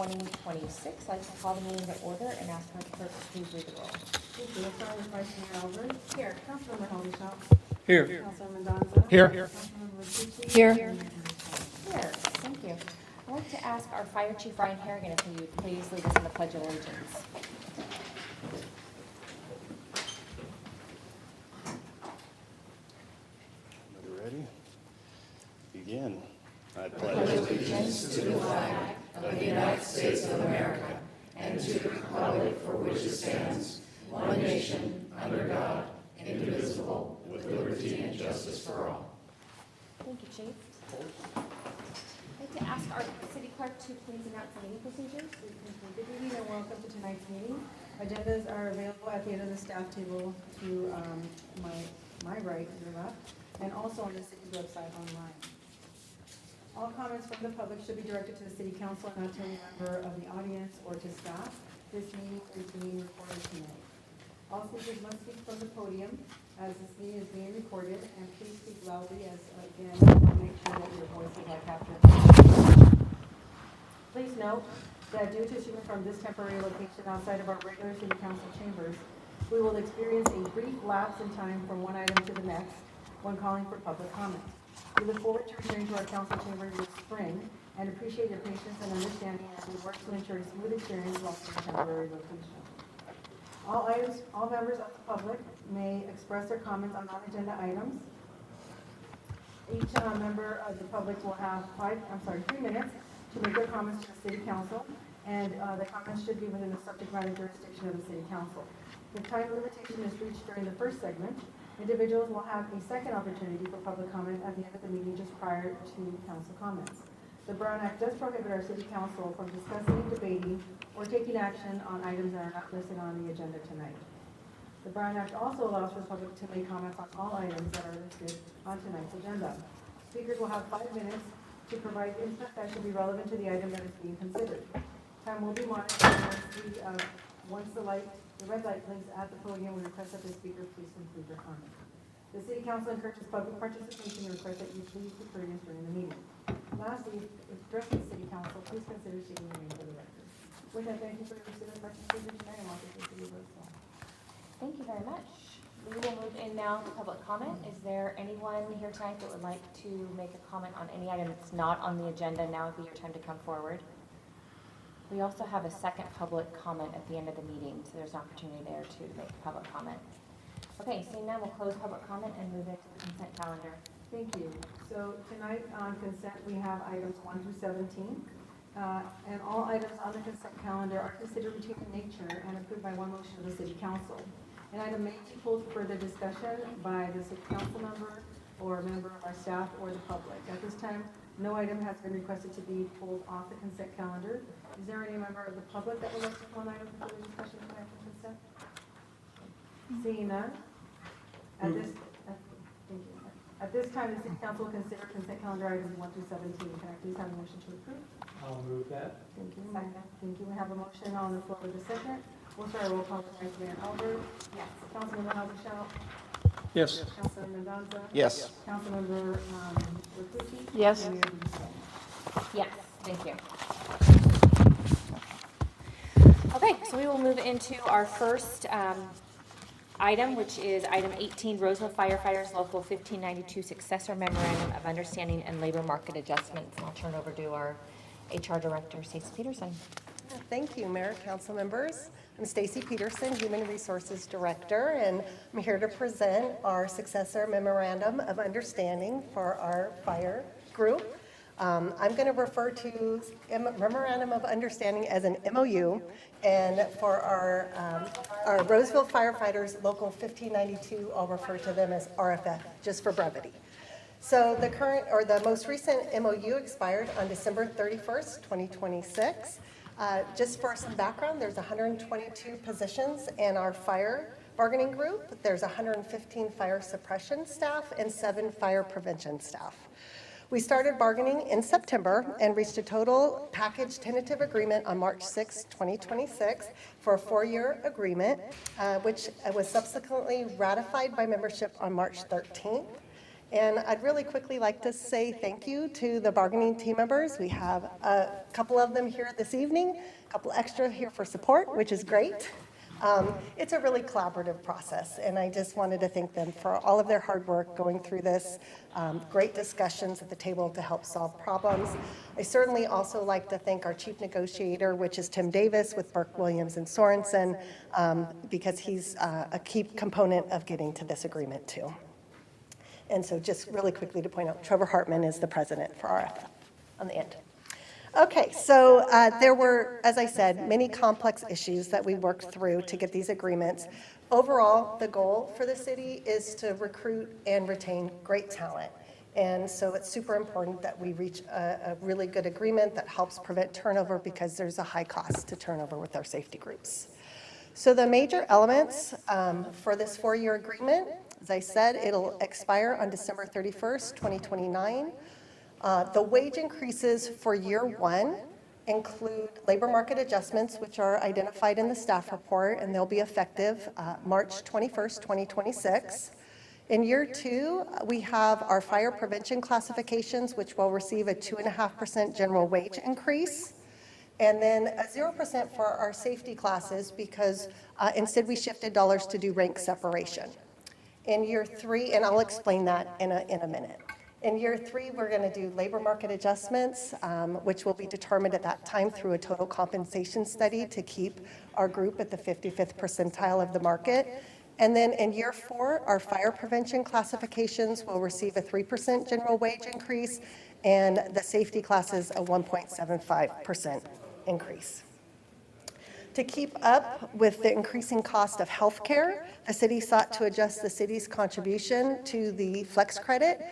2026. I'd like to call the meeting to order and ask our clerk to please read the roll. Thank you. Let's start with Vice Mayor Albert. Here. Councilmember Holdeshop. Here. Councilmember Mendoza. Here. Councilmember Tucci. Here. Here. Thank you. I'd like to ask our Fire Chief Ryan Harrigan if he would please lead us in the Pledge of Allegiance. You ready? Begin. I pledge allegiance to the flag of the United States of America and to the republic for which it stands, one nation, under God, indivisible, with liberty and justice for all. Thank you, Chief. I'd like to ask our city clerk to please announce the meeting procedures. Good evening and welcome to tonight's meeting. Agendas are available at the end of the staff table to my right and your left, and also on the city's website online. All comments from the public should be directed to the city council and not to any member of the audience or to staff. This meeting is being recorded tonight. All speakers must speak from the podium as this meeting is being recorded, and please speak loudly as, again, make sure that your voices are captured. Please note that due to shooting from this temporary location outside of our regular city council chambers, we will experience a brief lapse in time from one item to the next when calling for public comment. We look forward to returning to our council chambers this spring and appreciate your patience and understanding as we work to ensure a smooth experience while in a temporary location. All members of the public may express their comments on non-agenda items. Each member of the public will have 3 minutes to make their comments to the city council, and the comments should be within the subject matter jurisdiction of the city council. The time limitation is reached during the first segment. Individuals will have a second opportunity for public comment at the end of the meeting just prior to council comments. The Brown Act does prohibit our city council from discussing, debating, or taking action on items that are not listed on the agenda tonight. The Brown Act also allows for the public to make comments on all items that are listed on tonight's agenda. Speakers will have 5 minutes to provide input that should be relevant to the item that is being considered. Time will be monitored once the red light blinks at the podium. We request that the speaker please conclude their comment. The City Council encourages public participation and requests that you please be courteous during the meeting. Lastly, if addressing the City Council, please consider stating your name for the record. With that, thank you for your recent participation tonight and welcome to the City of Roseville. Thank you very much. We will move in now to public comment. Is there anyone here tonight that would like to make a comment on any item that's not on the agenda? Now would be your time to come forward. We also have a second public comment at the end of the meeting, so there's an opportunity there too to make a public comment. Okay, so now we'll close public comment and move into the consent calendar. Thank you. So tonight on consent, we have items 1 through 17. And all items on the consent calendar are considered routine in nature and approved by one motion of the City Council. An item may be pulled for further discussion by the City Council member or a member of our staff or the public. At this time, no item has been requested to be pulled off the consent calendar. Is there any member of the public that would like to pull an item for further discussion tonight for consent? Seeing none. At this time, the City Council will consider consent calendar items 1 through 17. Can I please have a motion to approve? I'll move that. Thank you. Second. Thank you. We have a motion on the floor with a second. We'll start a roll call with Vice Mayor Albert. Yes. Councilmember Holdeshop. Yes. Councilmember Mendoza. Yes. Councilmember Tucci. Yes. And Mayor Roseville. Yes, thank you. Okay, so we will move into our first item, which is item 18, Roseville Firefighters Local 1592 Successor Memorandum of Understanding and Labor Market Adjustments. And I'll turn it over to our HR Director, Stacey Peterson. Thank you, Mayor, Council members. I'm Stacey Peterson, Human Resources Director, and I'm here to present our Successor Memorandum of Understanding for our fire group. I'm going to refer to Memorandum of Understanding as an MOU, and for our Roseville Firefighters Local 1592, I'll refer to them as RFF, just for brevity. So the most recent MOU expired on December 31st, 2026. Just for some background, there's 122 positions in our fire bargaining group. There's 115 fire suppression staff and 7 fire prevention staff. We started bargaining in September and reached a total package tentative agreement on March 6, 2026 for a 4-year agreement, which was subsequently ratified by membership on March 13th. And I'd really quickly like to say thank you to the bargaining team members. We have a couple of them here this evening, a couple extra here for support, which is great. It's a really collaborative process, and I just wanted to thank them for all of their hard work going through this, great discussions at the table to help solve problems. I certainly also like to thank our chief negotiator, which is Tim Davis with Burke, Williams, and Sorensen, because he's a key component of getting to this agreement too. And so just really quickly to point out, Trevor Hartman is the president for RFF on the end. Okay, so there were, as I said, many complex issues that we worked through to get these agreements. Overall, the goal for the city is to recruit and retain great talent. And so it's super important that we reach a really good agreement that helps prevent turnover, because there's a high cost to turnover with our safety groups. So the major elements for this 4-year agreement, as I said, it'll expire on December 31st, 2029. The wage increases for year 1 include labor market adjustments, which are identified in the staff report, and they'll be effective March 21st, 2026. In year 2, we have our fire prevention classifications, which will receive a 2.5% general wage increase, and then a 0% for our safety classes, because instead we shifted dollars to do rank separation. In year 3, and I'll explain that in a minute. In year 3, we're going to do labor market adjustments, which will be determined at that time through a total compensation study to keep our group at the 55th percentile of the market. And then in year 4, our fire prevention classifications will receive a 3% general wage increase, and the safety classes a 1.75% increase. To keep up with the increasing cost of health care, the city sought to adjust the city's contribution to the flex credit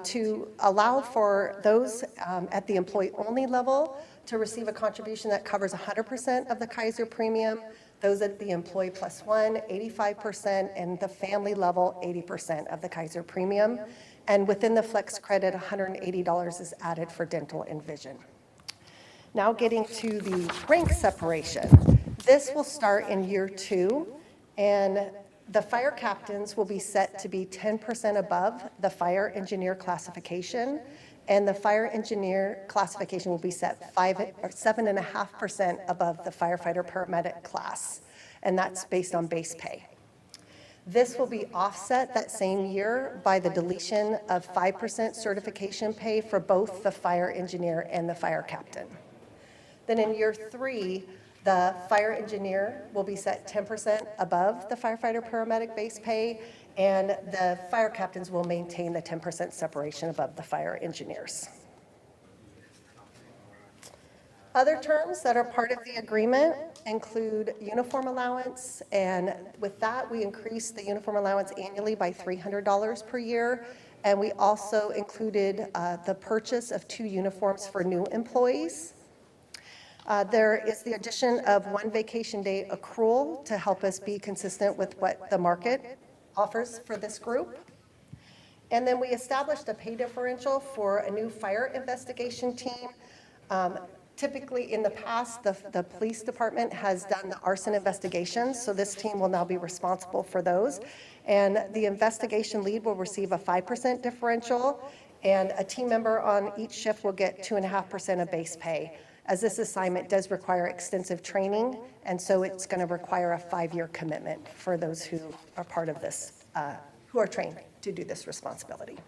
to allow for those at the employee-only level to receive a contribution that covers 100% of the Kaiser premium, those at the employee plus one, 85%, and the family level, 80% of the Kaiser premium. And within the flex credit, $180 is added for dental and vision. Now getting to the rank separation. This will start in year 2, and the fire captains will be set to be 10% above the fire engineer classification, and the fire engineer classification will be set 7.5% above the firefighter paramedic class, and that's based on base pay. This will be offset that same year by the deletion of 5% certification pay for both the fire engineer and the fire captain. Then in year 3, the fire engineer will be set 10% above the firefighter paramedic base pay, and the fire captains will maintain the 10% separation above the fire engineers. Other terms that are part of the agreement include uniform allowance, and with that, we increased the uniform allowance annually by $300 per year, and we also included the purchase of 2 uniforms for new employees. There is the addition of 1 vacation day accrual to help us be consistent with what the market offers for this group. And then we established a pay differential for a new fire investigation team. Typically in the past, the police department has done the arson investigations, so this team will now be responsible for those. And the investigation lead will receive a 5% differential, and a team member on each shift will get 2.5% of base pay, as this assignment does require extensive training, and so it's going to require a 5-year commitment for those who are part of this, who are trained to do this responsibility.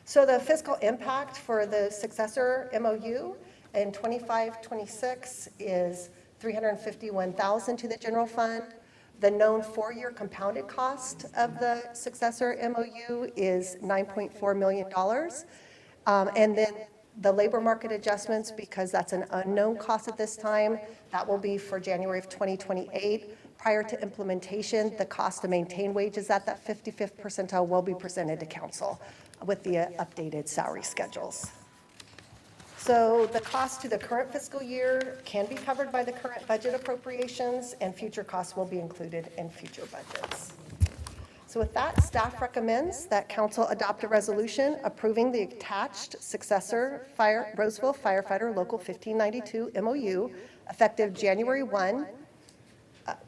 So the fiscal impact for the successor MOU in 25-26 is $351,000 to the general fund. The known 4-year compounded cost of the successor MOU is $9.4 million. And then the labor market adjustments, because that's an unknown cost at this time, that will be for January of 2028. Prior to implementation, the cost to maintain wages at that 55th percentile will be presented to council with the updated salary schedules. So the cost to the current fiscal year can be covered by the current budget appropriations, and future costs will be included in future budgets. So with that, staff recommends that council adopt a resolution approving the attached successor Roseville Firefighter Local 1592 MOU effective January 1,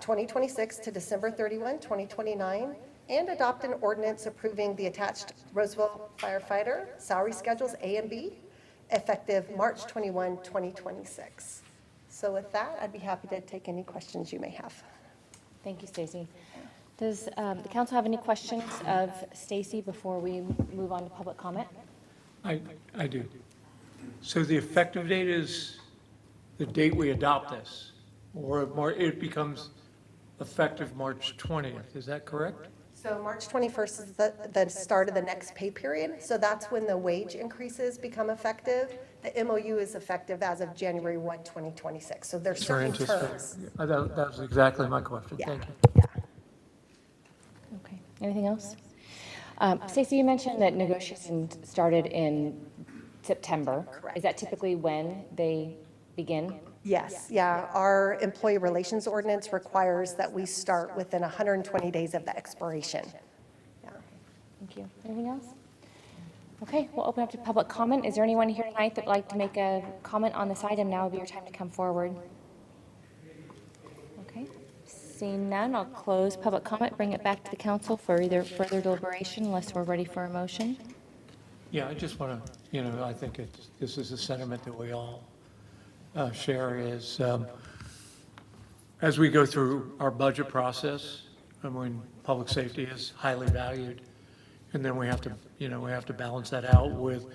2026 to December 31, 2029, and adopt an ordinance approving the attached Roseville firefighter salary schedules A and B effective March 21, 2026. So with that, I'd be happy to take any questions you may have. Thank you, Stacy. Does the council have any questions of Stacy before we move on to public comment? I do. So the effective date is the date we adopt this, or it becomes effective March 20th, is that correct? So March 21st is the start of the next pay period, so that's when the wage increases become effective. The MOU is effective as of January 1, 2026, so there's Very certain interesting. terms. That was exactly my question, Yeah. thank you. Yeah. Okay, anything else? Stacy, you mentioned that negotiations started in September. Correct. Is that typically when they begin? Yes, yeah, our employee relations ordinance requires that we start within 120 days of the expiration. Yeah. Thank you. Anything else? Okay, we'll open up to public comment. Is there anyone here tonight that would like to make a comment on this item? Now would be your time to come forward. Okay, seeing none, I'll close public comment, bring it back to the council for either further deliberation unless we're ready for a motion. Yeah, I just want to, I think this is a sentiment that we all share is, as we go through our budget process, and when public safety is highly valued, and then we have to balance that out with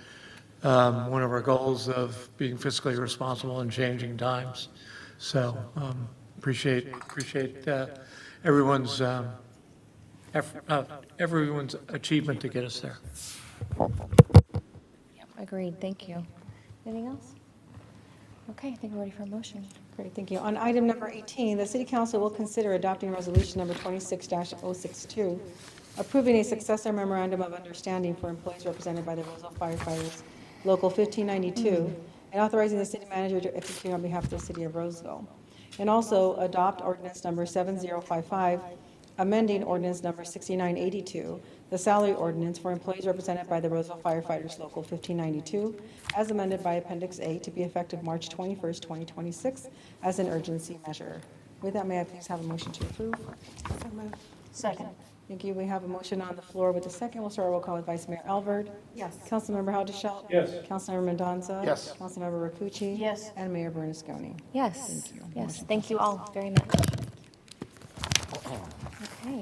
one of our goals of being fiscally responsible in changing times. So appreciate everyone's everyone's achievement to get us there. Yep, agreed. Thank you. Anything else? Okay, I think we're ready for a motion. Great, thank you. On item number 18, the City Council will consider adopting resolution number 26-062, approving a successor memorandum of understanding for employees represented by the Roseville firefighters, Local 1592, and authorizing the city manager to execute on behalf of the City of Roseville. And also adopt ordinance number 7055, amending ordinance number 6982, the salary ordinance for employees represented by the Roseville firefighters, Local 1592, as amended by Appendix A to be effective March 21st, 2026, as an urgency measure. With that, may I please have a motion to approve? Second. Thank you. We have a motion on the floor with a second. We'll start our roll call with Vice Mayor Alvord. Yes. Councilmember Haudashelt. Yes. Councilmember Mendoza. Yes. Councilmember Rakucci. Yes. And Mayor Bernasconi. Yes. Thank you. Yes, thank you all very much. Okay,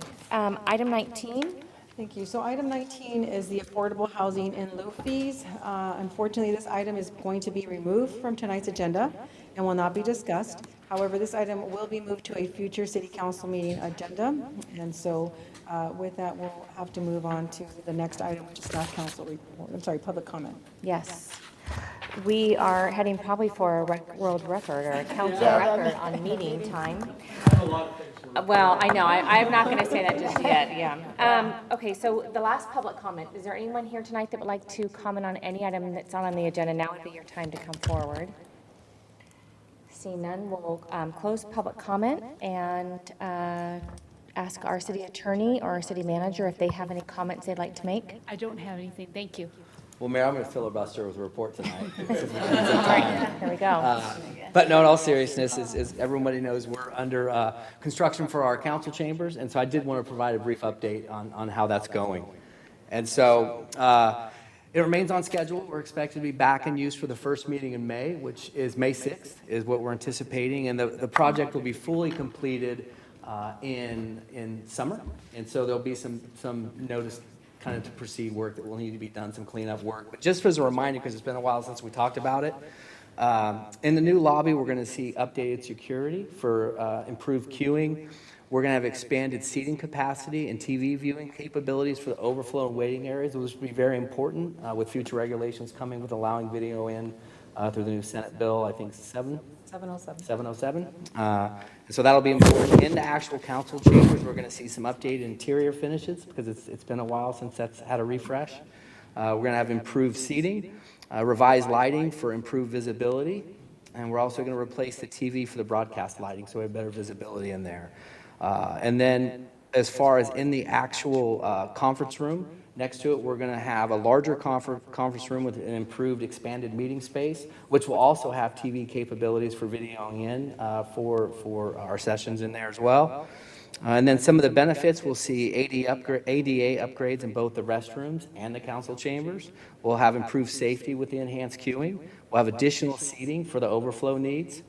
item 19. Thank you. So item 19 is the affordable housing in lieu fees. Unfortunately, this item is going to be removed from tonight's agenda and will not be discussed. However, this item will be moved to a future city council meeting agenda. And so with that, we'll have to move on to the next item, which is staff council report. I'm sorry, public comment. Yes. We are heading probably for a world record or a council record on meeting time. Well, I know, I'm not going to say that just yet, yeah. Okay, so the last public comment, is there anyone here tonight that would like to comment on any item that's not on the agenda? Now would be your time to come forward. Seeing none, we'll close public comment and ask our city attorney or our city manager if they have any comments they'd like to make. I don't have anything, thank you. Well, Mayor, I'm going to filibuster with a report tonight. All right, here we go. But no, in all seriousness, as everybody knows, we're under construction for our council chambers, and so I did want to provide a brief update on how that's going. And so it remains on schedule. We're expected to be back in use for the first meeting in May, which is May 6th, is what we're anticipating, and the project will be fully completed in summer, and so there'll be some notice kind of to proceed work that will need to be done, some cleanup work. But just as a reminder, because it's been a while since we talked about it, in the new lobby, we're going to see updated security for improved queuing. We're going to have expanded seating capacity and TV viewing capabilities for the overflow and waiting areas, which will be very important with future regulations coming with allowing video in through the new Senate bill, I think 707. And so that'll be important. In the actual council chambers, we're going to see some updated interior finishes because it's been a while since that's had a refresh. We're going to have improved seating, revised lighting for improved visibility, and we're also going to replace the TV for the broadcast lighting so we have better visibility in there. And then as far as in the actual conference room, next to it, we're going to have a larger conference room with an improved expanded meeting space, which will also have TV capabilities for videoing in for our sessions in there as well. And then some of the benefits, we'll see ADA upgrades in both the restrooms and the council chambers. We'll have improved safety with the enhanced queuing. We'll have additional seating for the overflow needs.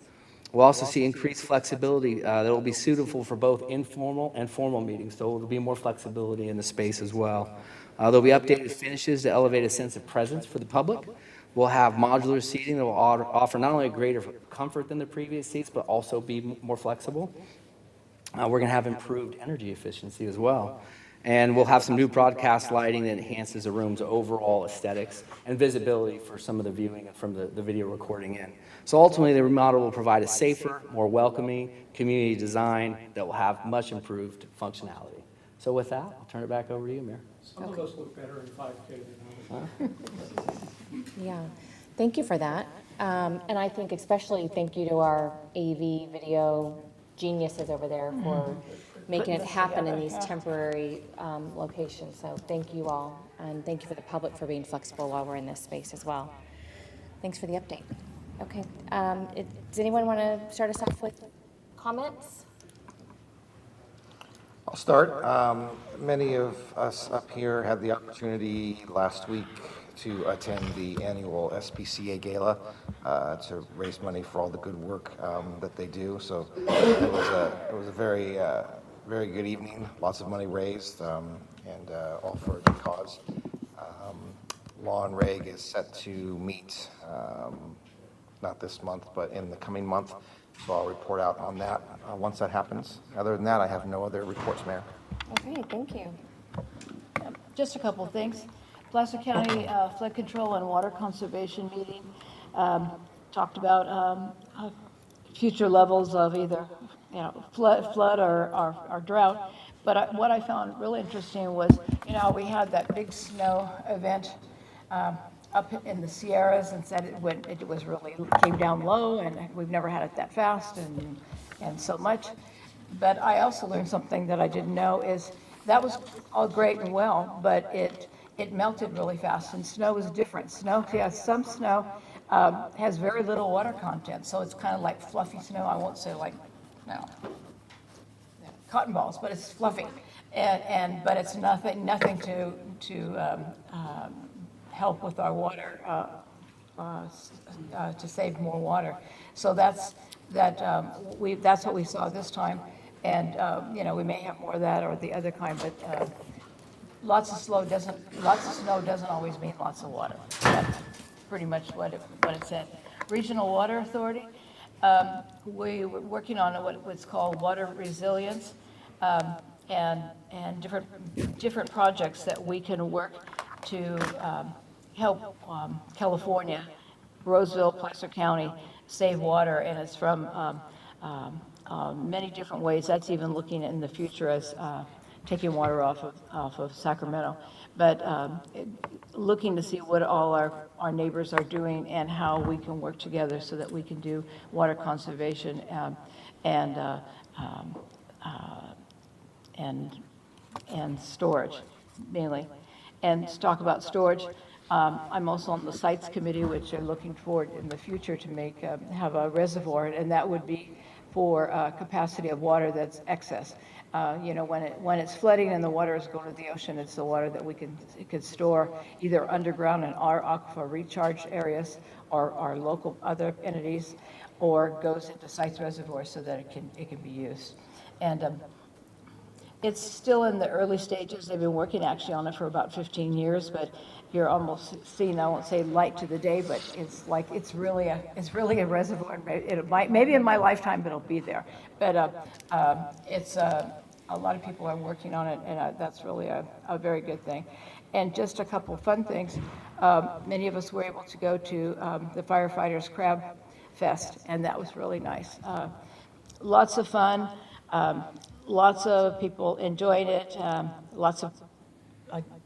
We'll also see increased flexibility that will be suitable for both informal and formal meetings, so there'll be more flexibility in the space as well. There'll be updated finishes to elevate a sense of presence for the public. We'll have modular seating that will offer not only a greater comfort than the previous seats, but also be more flexible. We're going to have improved energy efficiency as well. And we'll have some new broadcast lighting that enhances the room's overall aesthetics and visibility for some of the viewing and from the video recording in. So ultimately, the remodel will provide a safer, more welcoming community design that will have much improved functionality. So with that, I'll turn it back over to you, Mayor. Some of us look better in 5K than others. Yeah, thank you for that. And I think especially thank you to our AV video geniuses over there for making it happen in these temporary locations. So thank you all, and thank you for the public for being flexible while we're in this space as well. Thanks for the update. Okay, does anyone want to start us off with comments? I'll start. Many of us up here had the opportunity last week to attend the annual SPCA Gala to raise money for all the good work that they do. So it was a very, very good evening. Lots of money raised, and all for a good cause. Law and Reg is set to meet not this month, but in the coming month. So I'll report out on that once that happens. Other than that, I have no other reports, Mayor. Okay, thank you. Just a couple of things. Placer County Flood Control and Water Conservation meeting talked about future levels of either flood or drought. But what I found really interesting was, we had that big snow event up in the Sierras, and said it was really came down low, and we've never had it that fast and so much. But I also learned something that I didn't know, is that was all great and well, but it melted really fast, and snow is different. Some snow has very little water content, so it's kind of like fluffy snow. I won't say like cotton balls, but it's fluffy, but it's nothing to help with our water, to save more water. So that's what we saw this time, and we may have more of that or the other kind, but lots of snow doesn't always mean lots of water. That's pretty much what it said. Regional Water Authority, we were working on what's called water resilience, and different projects that we can work to help California, Roseville, Placer County save water, and it's from many different ways. That's even looking in the future as taking water off of Sacramento, but looking to see what all our neighbors are doing and how we can work together so that we can do water conservation and storage mainly. And to talk about storage, I'm also on the Sites Committee, which are looking forward in the future to have a reservoir, and that would be for capacity of water that's excess. When it's flooding and the water is going to the ocean, it's the water that we could store either underground in our aquifer recharge areas or our local other entities, or goes into Sites reservoirs so that it can be used. And it's still in the early stages. They've been working actually on it for about 15 years, but you're almost seeing, I won't say light to the day, but it's really a reservoir. Maybe in my lifetime it'll be there, but a lot of people are working on it, and that's really a very good thing. And just a couple fun things. Many of us were able to go to the Firefighters Crab Fest, and that was really nice. Lots of fun. Lots of people enjoyed it, lots of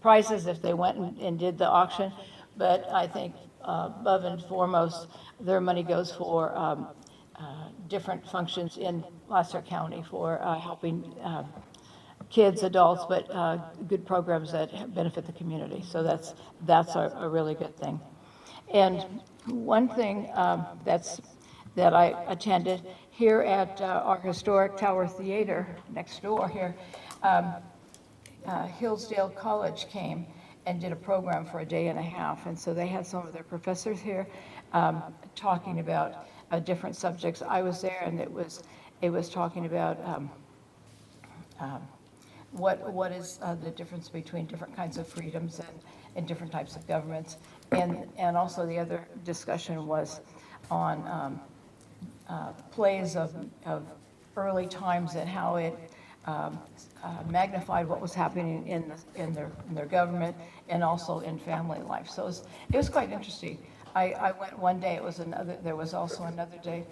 prizes if they went and did the auction, but I think above and foremost, their money goes for different functions in Placer County for helping kids, adults, but good programs that benefit the community. So that's a really good thing. And one thing that's that I attended here at our historic Tower Theater next door here. Hillsdale College came and did a program for a day and a half, and so they had some of their professors here talking about different subjects. I was there, and it was talking about what is the difference between different kinds of freedoms and different types of governments, and also the other discussion was on plays of early times and how it magnified what was happening in their government and also in family life. So it was quite interesting. I went one day, there was also another day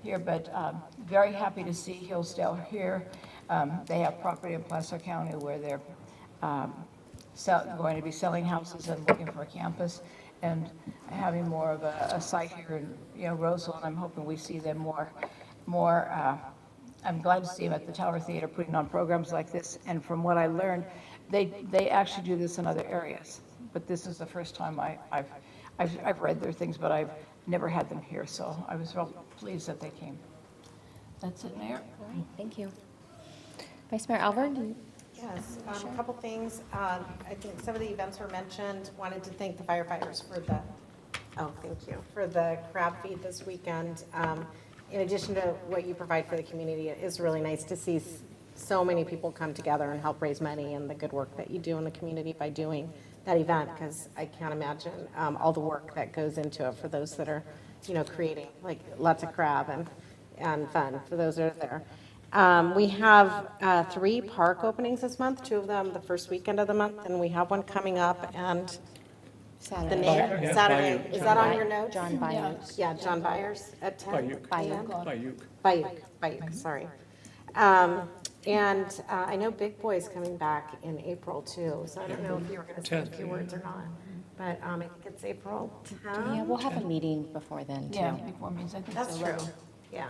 here, but very happy to see Hillsdale here. They have property in Placer County where they're going to be selling houses and looking for a campus and having more of a site here in Roseville, and I'm hoping we see them more. I'm glad to see them at the Tower Theater putting on programs like this, and from what I learned, they actually do this in other areas, but this is the first time I've read their things, but I've never had them here, so I was real pleased that they came. That's it, Mayor. All right, thank you. Vice Mayor Alvord, do you- Yes, a couple things. I think some of the events were mentioned. Wanted to thank the firefighters for for the crab feed this weekend. In addition to what you provide for the community, it is really nice to see so many people come together and help raise money and the good work that you do in the community by doing that event, because I can't imagine all the work that goes into it for those that are, creating like lots of crab and fun for those that are there. We have 3 park openings this month, 2 of them the first weekend of the month, and we have one coming up, and the name, Yeah, Saturday, Bayou. is that on your notes? John Byers. Yeah, John Byers at 10. Bayou. Bayou, sorry. And I know Big Boy's coming back in April too, so I don't know if you were going to say a few words or not, but I think it's April 10th. Yeah, we'll have a meeting before then, too. Yeah, before meetings, I think so. That's true, yeah.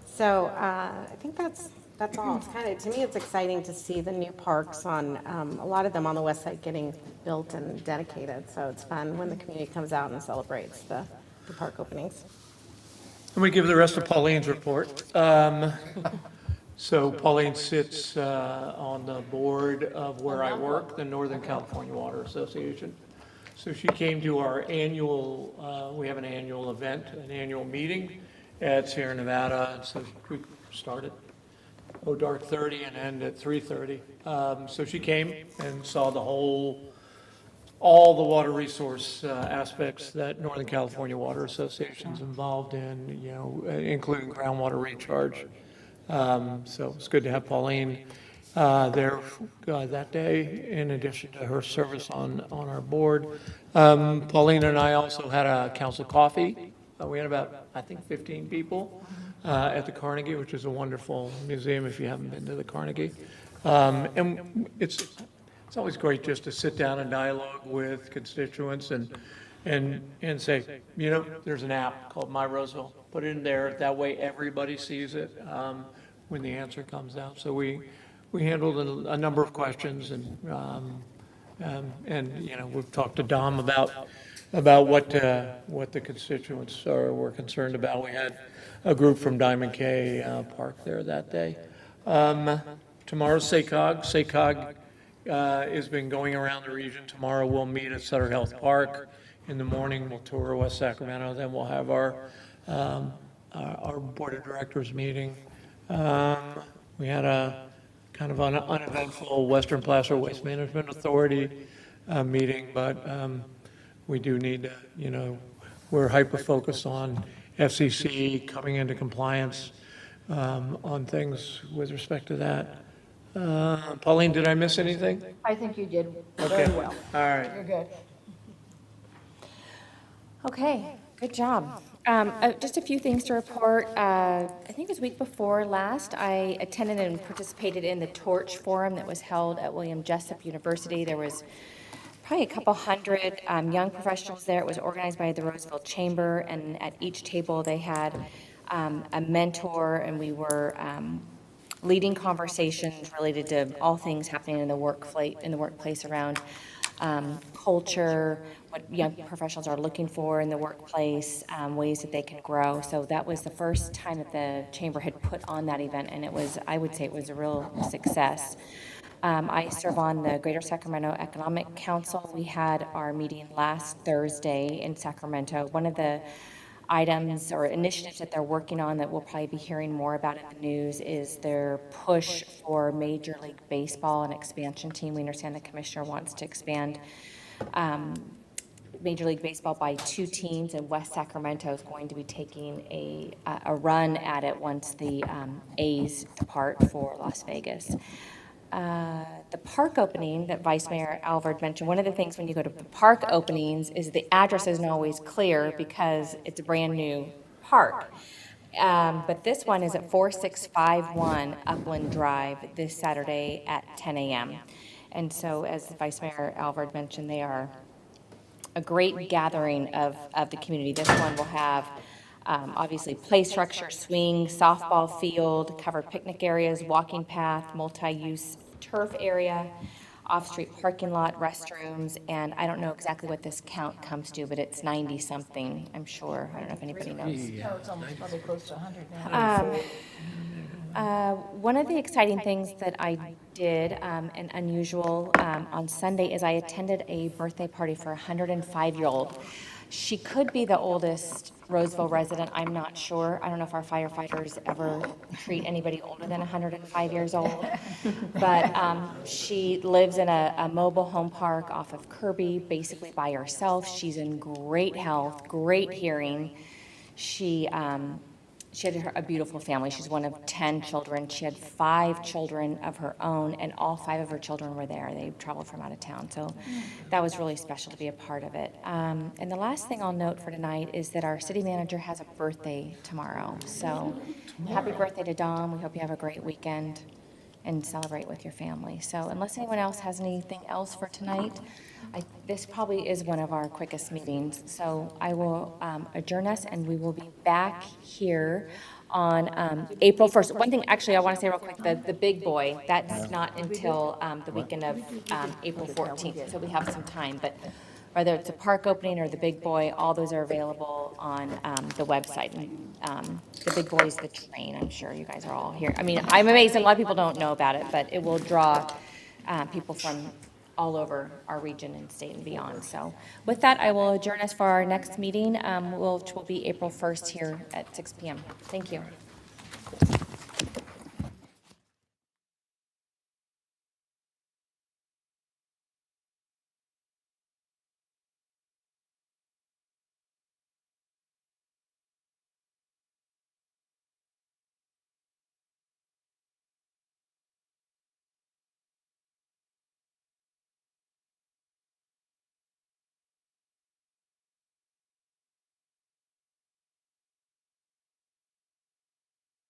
So I think that's all. It's kind of, to me, it's exciting to see the new parks on, a lot of them on the west side getting built and dedicated. So it's fun when the community comes out and celebrates the park openings. Let me give the rest of Pauline's report. So Pauline sits on the board of where I work, the Northern California Water Association. So she came to our annual, we have an annual event, an annual meeting at Sierra Nevada. And so we started, dark 30 and end at 3:30. So she came and saw all the water resource aspects that Northern California Water Association's involved in, including groundwater recharge. So it's good to have Pauline there that day, in addition to her service on our board. Pauline and I also had a council coffee. We had about, I think, 15 people at the Carnegie, which is a wonderful museum if you haven't been to the Carnegie. And it's always great just to sit down and dialogue with constituents and say, there's an app called My Roseville. Put it in there. That way everybody sees it when the answer comes out. So we handled a number of questions and we've talked to Dom about what the constituents were concerned about. We had a group from Diamond K Park there that day. Tomorrow's SACOG. SACOG has been going around the region. Tomorrow we'll meet at Sutter Health Park. In the morning, we'll tour West Sacramento. Then we'll have our board of directors meeting. We had a kind of an uneventful Western Placer Waste Management Authority meeting, but we do need to, we're hyper-focused on FCC coming into compliance on things with respect to that. Pauline, did I miss anything? I think you did Okay. very well. All right. You're good. Okay, good job. Just a few things to report. I think it was week before last, I attended and participated in the Torch Forum that was held at William Jessup University. There was probably a couple hundred young professionals there. It was organized by the Roseville Chamber, and at each table they had a mentor, and we were leading conversations related to all things happening in the workplace around culture, what young professionals are looking for in the workplace, ways that they can grow. So that was the first time that the chamber had put on that event, and it was, I would say it was a real success. I serve on the Greater Sacramento Economic Council. We had our meeting last Thursday in Sacramento. One of the items or initiatives that they're working on that we'll probably be hearing more about in the news is their push for Major League Baseball and expansion team. We understand the commissioner wants to expand Major League Baseball by 2 teams, and West Sacramento is going to be taking a run at it once the A's depart for Las Vegas. The park opening that Vice Mayor Alvord mentioned, one of the things when you go to the park openings is the address isn't always clear because it's a brand-new park. But this one is at 4651 Upland Drive this Saturday at 10 a.m. And so, as Vice Mayor Alvord mentioned, they are a great gathering of the community. This one will have obviously play structure, swing, softball field, covered picnic areas, walking path, multi-use turf area, off-street parking lot, restrooms, and I don't know exactly what this count comes to, but it's 90-something, I'm sure. I don't know if anybody knows. No, it's almost probably close to 100 now. One of the exciting things that I did, and unusual, on Sunday is I attended a birthday party for a 105-year-old. She could be the oldest Roseville resident, I'm not sure. I don't know if our firefighters ever treat anybody older than 105 years old. But she lives in a mobile home park off of Kirby, basically by herself. She's in great health, great hearing. She had a beautiful family. She's one of 10 children. She had 5 children of her own, and all 5 of her children were there. They traveled from out of town, so that was really special to be a part of it. And the last thing I'll note for tonight is that our city manager has a birthday tomorrow. So happy birthday to Dom. We hope you have a great weekend and celebrate with your family. So unless anyone else has anything else for tonight, this probably is one of our quickest meetings. So I will adjourn us, and we will be back here on April 1st. One thing, actually, I want to say real quick, the big boy, that's not until the weekend of April 14th, so we have some time. But whether it's a park opening or the big boy, all those are available on the website. And the big boy is the train. I'm sure you guys are all here. I mean, I'm amazed a lot of people don't know about it, but it will draw people from all over our region and state and beyond. So with that, I will adjourn us for our next meeting, which will be April 1st here at 6 p.m. Thank you.